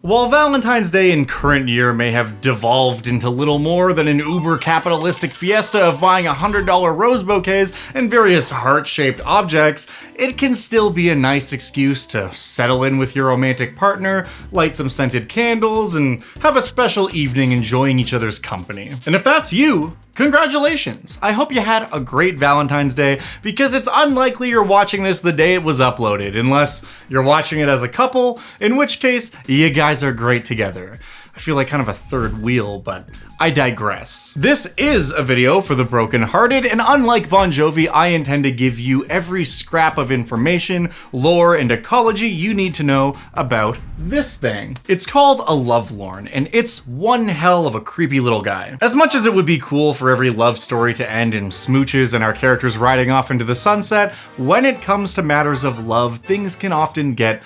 While Valentine's Day in current year may have devolved into little more than an uber-capitalistic fiesta of buying $100 rose bouquets and various heart-shaped objects, it can still be a nice excuse to settle in with your romantic partner, light some scented candles, and have a special evening enjoying each other's company. And if that's you, congratulations! I hope you had a great Valentine's Day, because it's unlikely you're watching this the day it was uploaded, unless you're watching it as a couple, in which case, you guys are great together. I feel like kind of a third wheel, but I digress. This is a video for the brokenhearted, and unlike Bon Jovi, I intend to give you every scrap of information, lore, and ecology you need to know about this thing. It's called a Lovelorn, and it's one hell of a creepy little guy. As much as it would be cool for every love story to end in smooches and our characters riding off into the sunset, when it comes to matters of love, things can often get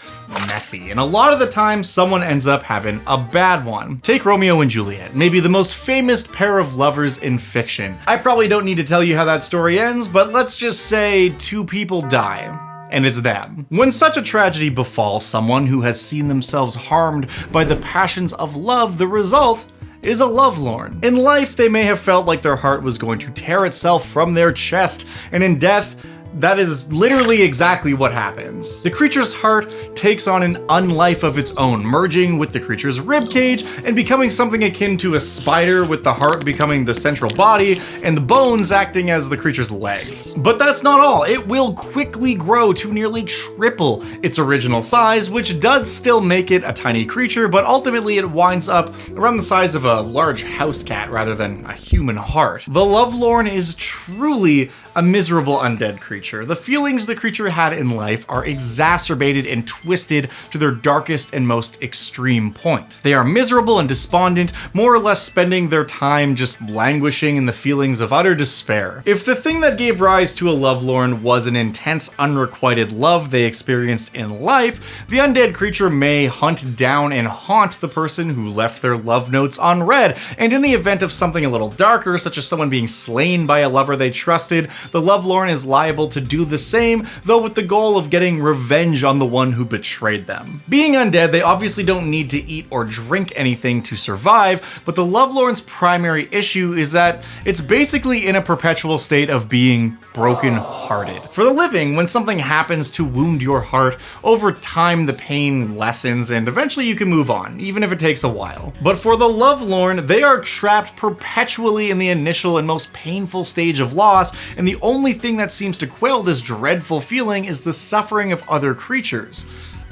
messy, and a lot of the time someone ends up having a bad one. Take Romeo and Juliet, maybe the most famous pair of lovers in fiction. I probably don't need to tell you how that story ends, but let's just say two people die. And it's them. When such a tragedy befalls someone who has seen themselves harmed by the passions of love, the result is a Lovelorn. In life, they may have felt like their heart was going to tear itself from their chest, and in death, that is literally exactly what happens. The creature's heart takes on an unlife of its own, merging with the creature's ribcage and becoming something akin to a spider, with the heart becoming the central body and the bones acting as the creature's legs. But that's not all. It will quickly grow to nearly triple its original size, which does still make it a tiny creature, but ultimately it winds up around the size of a large house cat rather than a human heart. The Lovelorn is truly a miserable undead creature. The feelings the creature had in life are exacerbated and twisted to their darkest and most extreme point. They are miserable and despondent, more or less spending their time just languishing in the feelings of utter despair. If the thing that gave rise to a Lovelorn was an intense, unrequited love they experienced in life, the undead creature may hunt down and haunt the person who left their love notes unread, and in the event of something a little darker, such as someone being slain by a lover they trusted, the Lovelorn is liable to do the same, though with the goal of getting revenge on the one who betrayed them. Being undead, they obviously don't need to eat or drink anything to survive, but the Lovelorn's primary issue is that it's basically in a perpetual state of being broken-hearted. For the living, when something happens to wound your heart, over time the pain lessens and eventually you can move on, even if it takes a while. But for the Lovelorn, they are trapped perpetually in the initial and most painful stage of loss, and the only thing that seems to quell this dreadful feeling is the suffering of other creatures.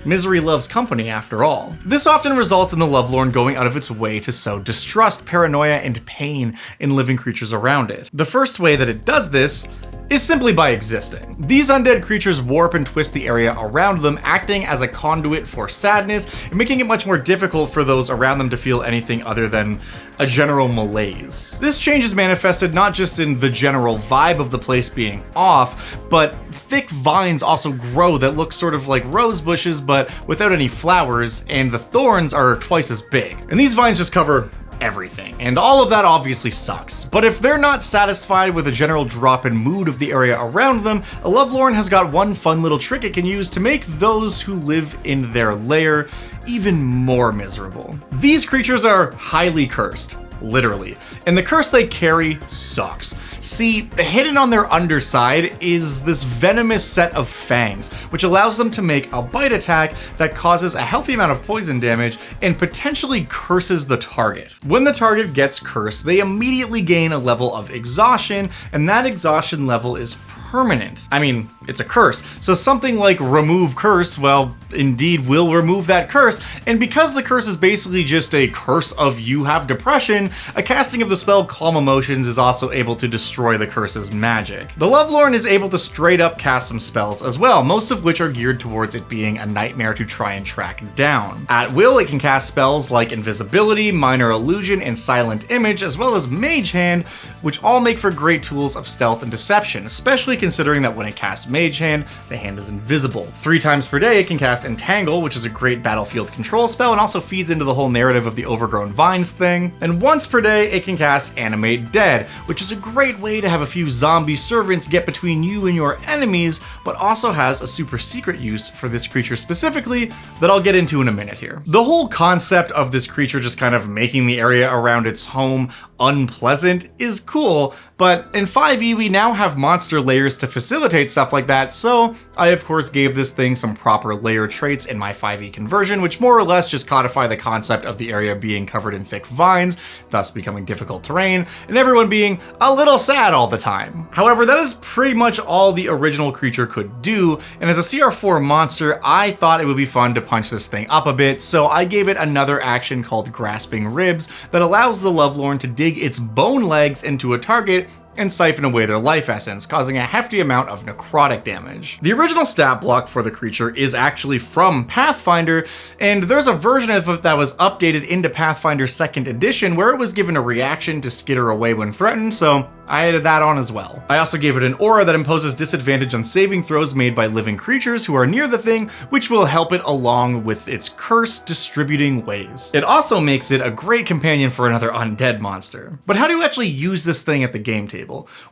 Misery loves company, after all. This often results in the Lovelorn going out of its way to sow distrust, paranoia, and pain in living creatures around it. The first way that it does this is simply by existing. These undead creatures warp and twist the area around them, acting as a conduit for sadness and making it much more difficult for those around them to feel anything other than a general malaise. This change is manifested not just in the general vibe of the place being off, but thick vines also grow that look sort of like rose bushes but without any flowers, and the thorns are twice as big. And these vines just cover everything, and all of that obviously sucks. But if they're not satisfied with a general drop in mood of the area around them, a Lovelorn has got one fun little trick it can use to make those who live in their lair even more miserable. These creatures are highly cursed, literally, and the curse they carry sucks. See, hidden on their underside is this venomous set of fangs, which allows them to make a bite attack that causes a healthy amount of poison damage and potentially curses the target. When the target gets cursed, they immediately gain a level of exhaustion, and that exhaustion level is permanent. I mean, it's a curse, so something like remove curse, well, indeed will remove that curse, and because the curse is basically just a curse of you have depression, a casting of the spell Calm Emotions is also able to destroy the curse's magic. The Lovelorn is able to straight up cast some spells as well, most of which are geared towards it being a nightmare to try and track down. At will, it can cast spells like Invisibility, Minor Illusion, and Silent Image, as well as Mage Hand, which all make for great tools of stealth and deception, especially considering that when it casts Mage Hand, the hand is invisible. 3 times per day it can cast Entangle, which is a great battlefield control spell and also feeds into the whole narrative of the overgrown vines thing. And once per day it can cast Animate Dead, which is a great way to have a few zombie servants get between you and your enemies, but also has a super secret use for this creature specifically that I'll get into in a minute here. The whole concept of this creature just kind of making the area around its home unpleasant is cool, but in 5e we now have monster layers to facilitate stuff like that, so I of course gave this thing some proper layer traits in my 5e conversion, which more or less just codify the concept of the area being covered in thick vines, thus becoming difficult terrain, and everyone being a little sad all the time. However, that is pretty much all the original creature could do, and as a CR4 monster, I thought it would be fun to punch this thing up a bit, so I gave it another action called Grasping Ribs that allows the Lovelorn to dig its bone legs into a target and siphon away their life essence, causing a hefty amount of necrotic damage. The original stat block for the creature is actually from Pathfinder, and there's a version of it that was updated into Pathfinder 2nd edition where it was given a reaction to skitter away when threatened, so I added that on as well. I also gave it an aura that imposes disadvantage on saving throws made by living creatures who are near the thing, which will help it along with its curse distributing ways. It also makes it a great companion for another undead monster. But how do you actually use this thing at the game table?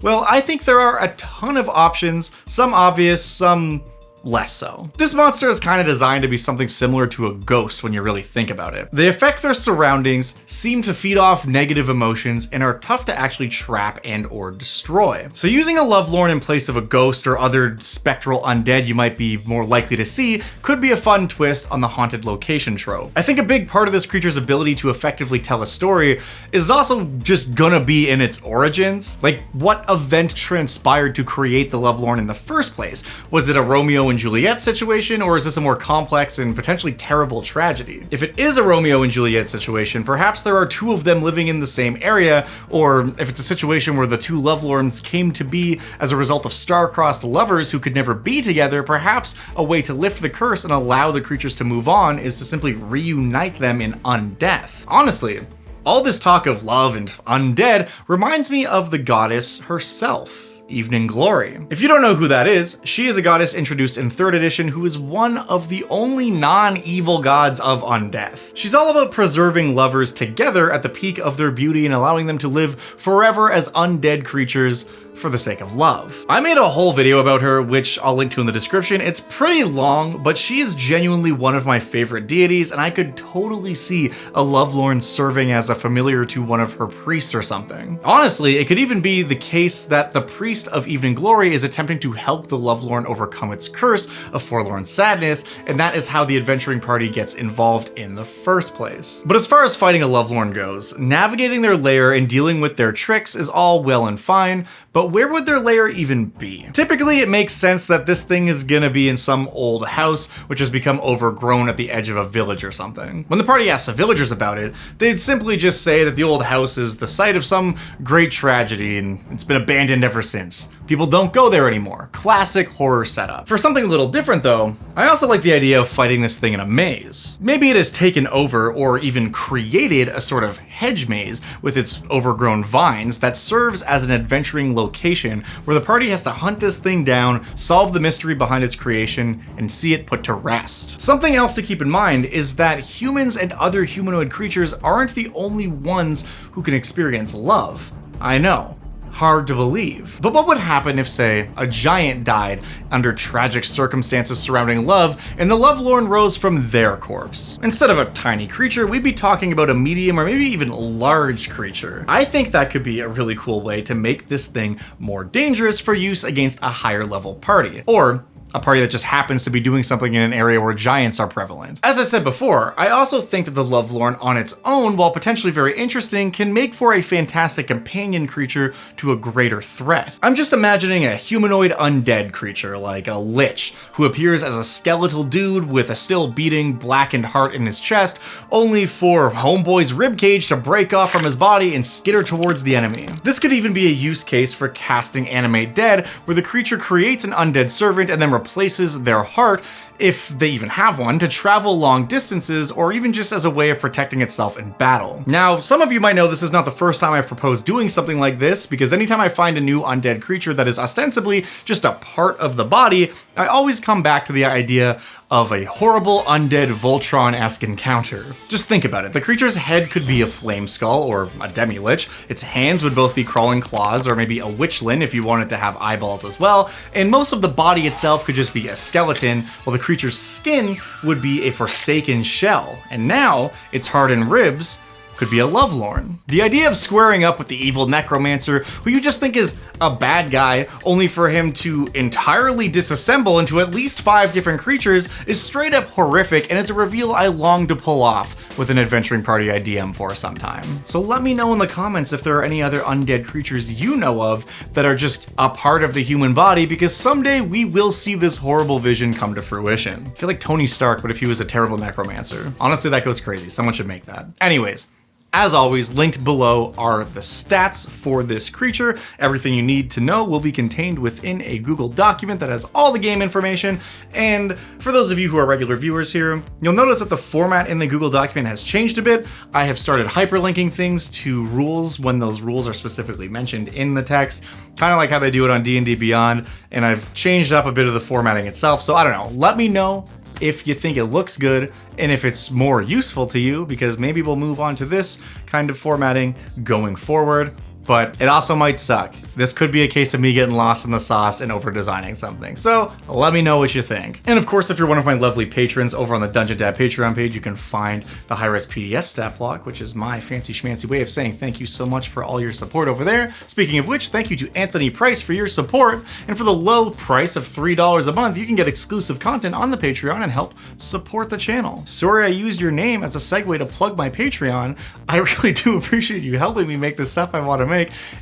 Well, I think there are a ton of options, some obvious, some less so. This monster is kind of designed to be something similar to a ghost when you really think about it. They affect their surroundings, seem to feed off negative emotions, and are tough to actually trap and or destroy. So using a Lovelorn in place of a ghost or other spectral undead you might be more likely to see could be a fun twist on the haunted location trope. I think a big part of this creature's ability to effectively tell a story is also just gonna be in its origins. Like, what event transpired to create the Lovelorn in the first place? Was it a Romeo and Juliet situation, or is this a more complex and potentially terrible tragedy? If it is a Romeo and Juliet situation, perhaps there are 2 of them living in the same area, or if it's a situation where the 2 Lovelorns came to be as a result of star-crossed lovers who could never be together, perhaps a way to lift the curse and allow the creatures to move on is to simply reunite them in undeath. Honestly, all this talk of love and undead reminds me of the goddess herself, Evening Glory. If you don't know who that is, she is a goddess introduced in 3rd edition who is one of the only non-evil gods of undeath. She's all about preserving lovers together at the peak of their beauty and allowing them to live forever as undead creatures for the sake of love. I made a whole video about her, which I'll link to in the description. It's pretty long, but she is genuinely one of my favorite deities, and I could totally see a Lovelorn serving as a familiar to one of her priests or something. Honestly, it could even be the case that the priest of Evening Glory is attempting to help the Lovelorn overcome its curse of forlorn sadness, and that is how the adventuring party gets involved in the first place. But as far as fighting a Lovelorn goes, navigating their lair and dealing with their tricks is all well and fine, but where would their lair even be? Typically, it makes sense that this thing is gonna be in some old house, which has become overgrown at the edge of a village or something. When the party asks the villagers about it, they'd simply just say that the old house is the site of some great tragedy and it's been abandoned ever since. People don't go there anymore. Classic horror setup. For something a little different though, I also like the idea of fighting this thing in a maze. Maybe it has taken over or even created a sort of hedge maze with its overgrown vines that serves as an adventuring location where the party has to hunt this thing down, solve the mystery behind its creation, and see it put to rest. Something else to keep in mind is that humans and other humanoid creatures aren't the only ones who can experience love. I know. Hard to believe. But what would happen if, say, a giant died under tragic circumstances surrounding love and the Lovelorn rose from their corpse? Instead of a tiny creature, we'd be talking about a medium or maybe even large creature. I think that could be a really cool way to make this thing more dangerous for use against a higher level party. Or a party that just happens to be doing something in an area where giants are prevalent. As I said before, I also think that the Lovelorn on its own, while potentially very interesting, can make for a fantastic companion creature to a greater threat. I'm just imagining a humanoid undead creature like a lich who appears as a skeletal dude with a still beating blackened heart in his chest, only for Homeboy's ribcage to break off from his body and skitter towards the enemy. This could even be a use case for casting Animate Dead, where the creature creates an undead servant and then replaces their heart, if they even have one, to travel long distances or even just as a way of protecting itself in battle. Now, some of you might know this is not the first time I've proposed doing something like this, because anytime I find a new undead creature that is ostensibly just a part of the body, I always come back to the idea of a horrible undead Voltron-esque encounter. Just think about it. The creature's head could be a flame skull or a demi-lich. Its hands would both be crawling claws, or maybe a witchling if you wanted to have eyeballs as well. And most of the body itself could just be a skeleton, while the creature's skin would be a forsaken shell. And now, its heart and ribs could be a Lovelorn. The idea of squaring up with the evil necromancer, who you just think is a bad guy, only for him to entirely disassemble into at least 5 different creatures, is straight up horrific and is a reveal I long to pull off with an adventuring party I DM for sometime. So let me know in the comments if there are any other undead creatures you know of that are just a part of the human body, because someday we will see this horrible vision come to fruition. I feel like Tony Stark, but if he was a terrible necromancer. Honestly, that goes crazy. Someone should make that. Anyways, as always, linked below are the stats for this creature. Everything you need to know will be contained within a Google document that has all the game information. And for those of you who are regular viewers here, you'll notice that the format in the Google document has changed a bit. I have started hyperlinking things to rules when those rules are specifically mentioned in the text, kind of like how they do it on D&D Beyond. And I've changed up a bit of the formatting itself. So I don't know, let me know if you think it looks good and if it's more useful to you, because maybe we'll move on to this kind of formatting going forward. But it also might suck. This could be a case of me getting lost in the sauce and over designing something. So let me know what you think. And of course, if you're one of my lovely patrons over on the Dungeon Dad Patreon page, you can find the high-res PDF stat block, which is my fancy schmancy way of saying thank you so much for all your support over there. Speaking of which, thank you to Anthony Price for your support. And for the low price of $3 a month, you can get exclusive content on the Patreon and help support the channel. Sorry I used your name as a segue to plug my Patreon. I really do appreciate you helping me make the stuff I want to make.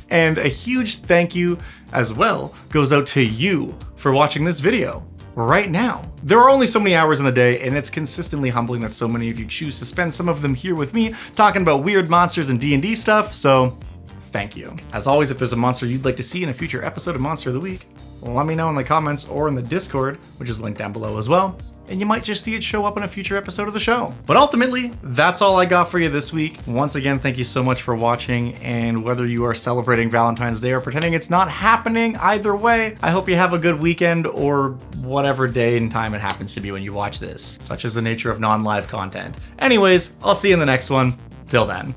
And a huge thank you as well goes out to you for watching this video right now. There are only so many hours in the day, and it's consistently humbling that so many of you choose to spend some of them here with me talking about weird monsters and D&D stuff, so thank you. As always, if there's a monster you'd like to see in a future episode of Monster of the Week, let me know in the comments or in the Discord, which is linked down below as well. And you might just see it show up in a future episode of the show. But ultimately, that's all I got for you this week. Once again, thank you so much for watching, and whether you are celebrating Valentine's Day or pretending it's not happening, either way, I hope you have a good weekend or whatever day and time it happens to be when you watch this. Such is the nature of non-live content. Anyways, I'll see you in the next one. Till then.